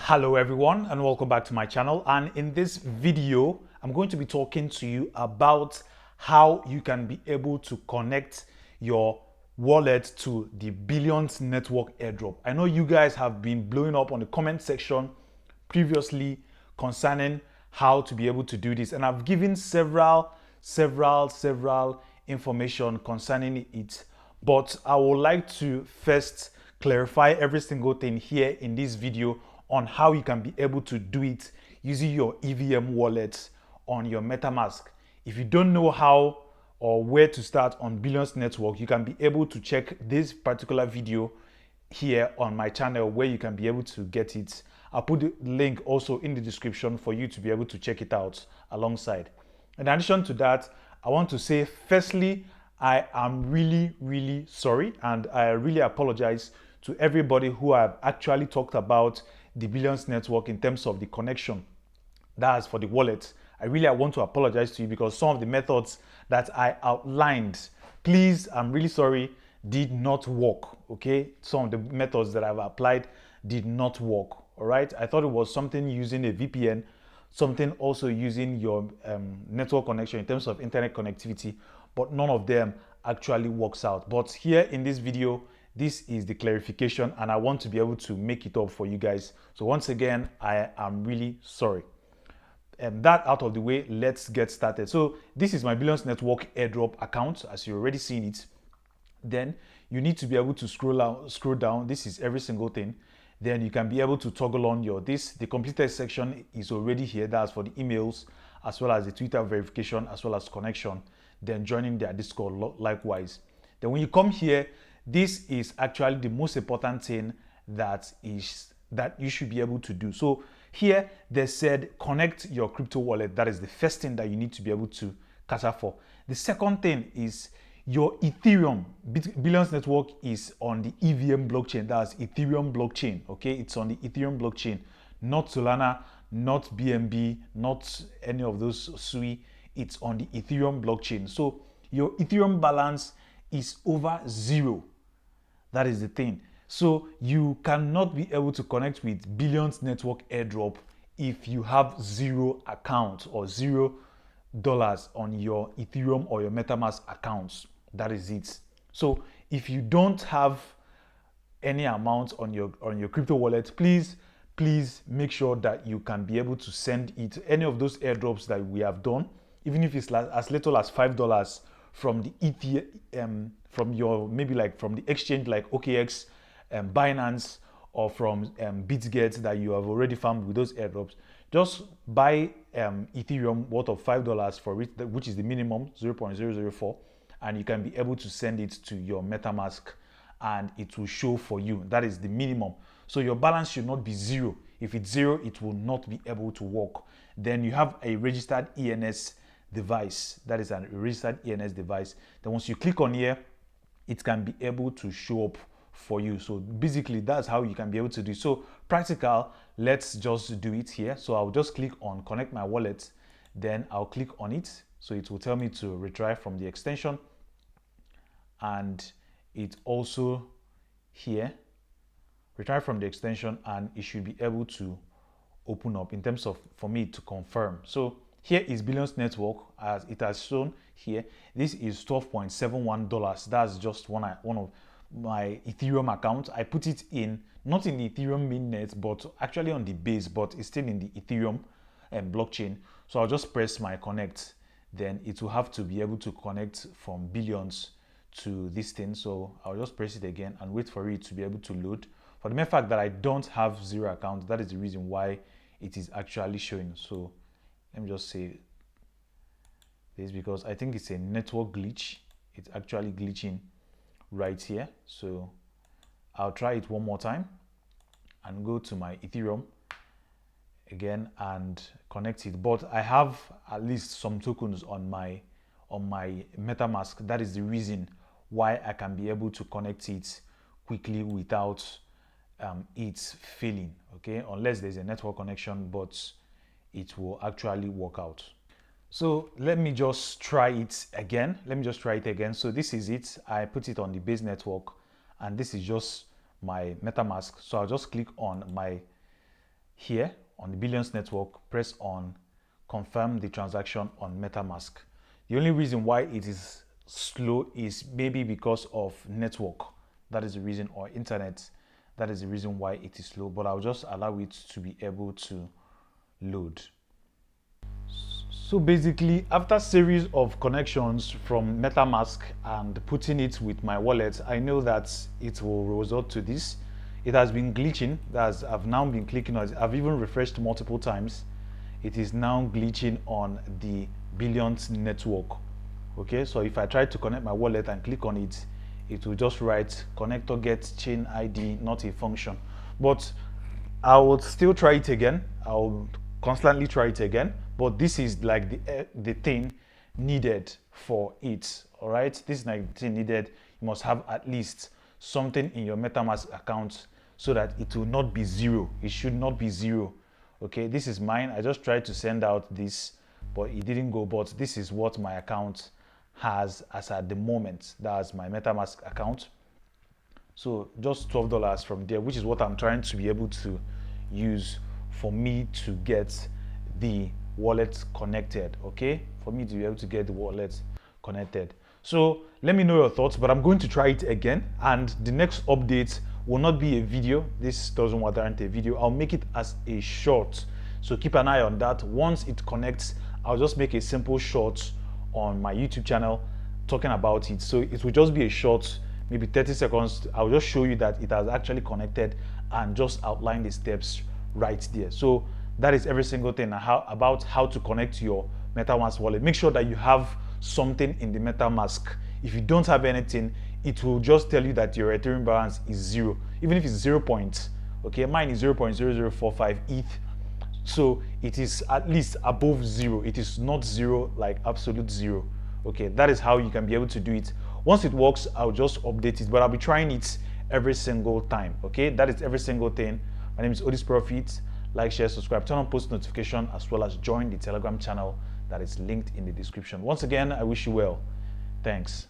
Hello everyone and welcome back to my channel, and in this video I'm going to be talking to you about how you can be able to connect your wallet to the Billions Network Airdrop. I know you guys have been blowing up on the comment section previously concerning how to be able to do this, and I've given several information concerning it, but I would like to first clarify every single thing here in this video on how you can be able to do it using your EVM wallet on your metamask. If you don't know how or where to start on Billions Network, you can be able to check this particular video here on my channel where you can be able to get it. I'll put the link also in the description for you to be able to check it out alongside. In addition to that, I want to say firstly, I am really sorry, and I really apologize to everybody who have actually talked about the Billions Network in terms of the connection. That's for the wallet. I want to apologize to you because some of the methods that I outlined, please, I'm really sorry, did not work. Okay, some of the methods that I've applied did not work. All right, I thought it was something using a VPN, something also using your network connection in terms of internet connectivity, but none of them actually works out. But here in this video, this is the clarification, and I want to be able to make it up for you guys. So once again, I am really sorry. And that out of the way, let's get started. So this is my Billions Network Airdrop account, as you've already seen it. Then you need to be able to scroll down. This is every single thing. Then you can be able to toggle on the completed section is already here. That's for the emails, as well as the Twitter verification, as well as connection. Then joining their Discord likewise. Then when you come here, this is actually the most important thing that you should be able to do. So here they said connect your crypto wallet. That is the first thing that you need to be able to cater for. The second thing is your Ethereum. Billions Network is on the EVM blockchain. That's Ethereum blockchain. Okay, it's on the Ethereum blockchain, not Solana, not BNB, not any of those SUI. It's on the Ethereum blockchain. So your Ethereum balance is over 0. That is the thing. So you cannot be able to connect with Billions Network Airdrop if you have 0 account or $0 on your Ethereum or your metamask accounts. That is it. So if you don't have any amount on your crypto wallet, please make sure that you can be able to send it any of those airdrops that we have done, even if it's as little as $5 from the from your from the exchange like OKX, Binance, or from BitGet that you have already found with those airdrops. Just buy Ethereum worth of $5 for it, which is the minimum 0.004, and you can be able to send it to your MetaMask and it will show for you. That is the minimum. So your balance should not be 0. If it's 0, it will not be able to work. Then you have a registered ENS device. That is a registered ENS device. Then once you click on here, it can be able to show up for you. So basically that's how you can be able to do it. So practical, let's just do it here. So I'll just click on connect my wallet, then I'll click on it. So it will tell me to retry from the extension, and it also here retry from the extension, and it should be able to open up in terms of for me to confirm. So here is Billions Network, as it has shown here. This is $12.71. That's just one of my Ethereum accounts. I put it in, not in the Ethereum mainnet, but actually on the base, but it's still in the Ethereum blockchain. So I'll just press my connect. Then it will have to be able to connect from Billions to this thing. So I'll just press it again and wait for it to be able to load. For the mere fact that I don't have 0 accounts, that is the reason why it is actually showing. So let me just say this because I think it's a network glitch. It's actually glitching right here. So I'll try it one more time and go to my Ethereum again and connect it. But I have at least some tokens on my MetaMask. That is the reason why I can be able to connect it quickly without it failing. Okay, unless there's a network connection, but it will actually work out. So let me just try it again. So this is it. I put it on the base network, and this is just my MetaMask. So I'll just click on my here on the Billions Network, press on confirm the transaction on MetaMask. The only reason why it is slow is maybe because of network. That is the reason, or internet. That is the reason why it is slow, but I'll just allow it to be able to load. So basically, after series of connections from MetaMask and putting it with my wallet, I know that it will result to this. It has been glitching. I've now been clicking on it. I've even refreshed multiple times. It is now glitching on the Billions network. Okay, so if I try to connect my wallet and click on it, it will just write connector get chain ID, not a function. But I will still try it again. I'll constantly try it again. But this is like the thing needed for it. All right, this is like the thing needed. You must have at least something in your MetaMask account so that it will not be zero. It should not be zero. Okay, this is mine. I just tried to send out this, but it didn't go. But this is what my account has as at the moment. That's my MetaMask account. So just $12 from there, which is what I'm trying to be able to use for me to get the wallet connected. Okay, for me to be able to get the wallet connected. So let me know your thoughts, but I'm going to try it again, and the next update will not be a video. This doesn't warrant a video. I'll make it as a short, so keep an eye on that. Once it connects, I'll just make a simple short on my YouTube channel talking about it. So it will just be a short, maybe 30 seconds. I'll just show you that it has actually connected and just outline the steps right there. So that is every single thing about how to connect your MetaMask wallet. Make sure that you have something in the MetaMask. If you don't have anything, it will just tell you that your Ethereum balance is zero, even if it's 0 point. Okay, mine is 0.0045 ETH, so it is at least above zero. It is not zero, like absolute zero. Okay, that is how you can be able to do it. Once it works, I'll just update it, but I'll be trying it every single time. Okay, that is every single thing. My name is Odis Profit. Like, share, subscribe, turn on post notification, as well as join the Telegram channel that is linked in the description. Once again, I wish you well. Thanks.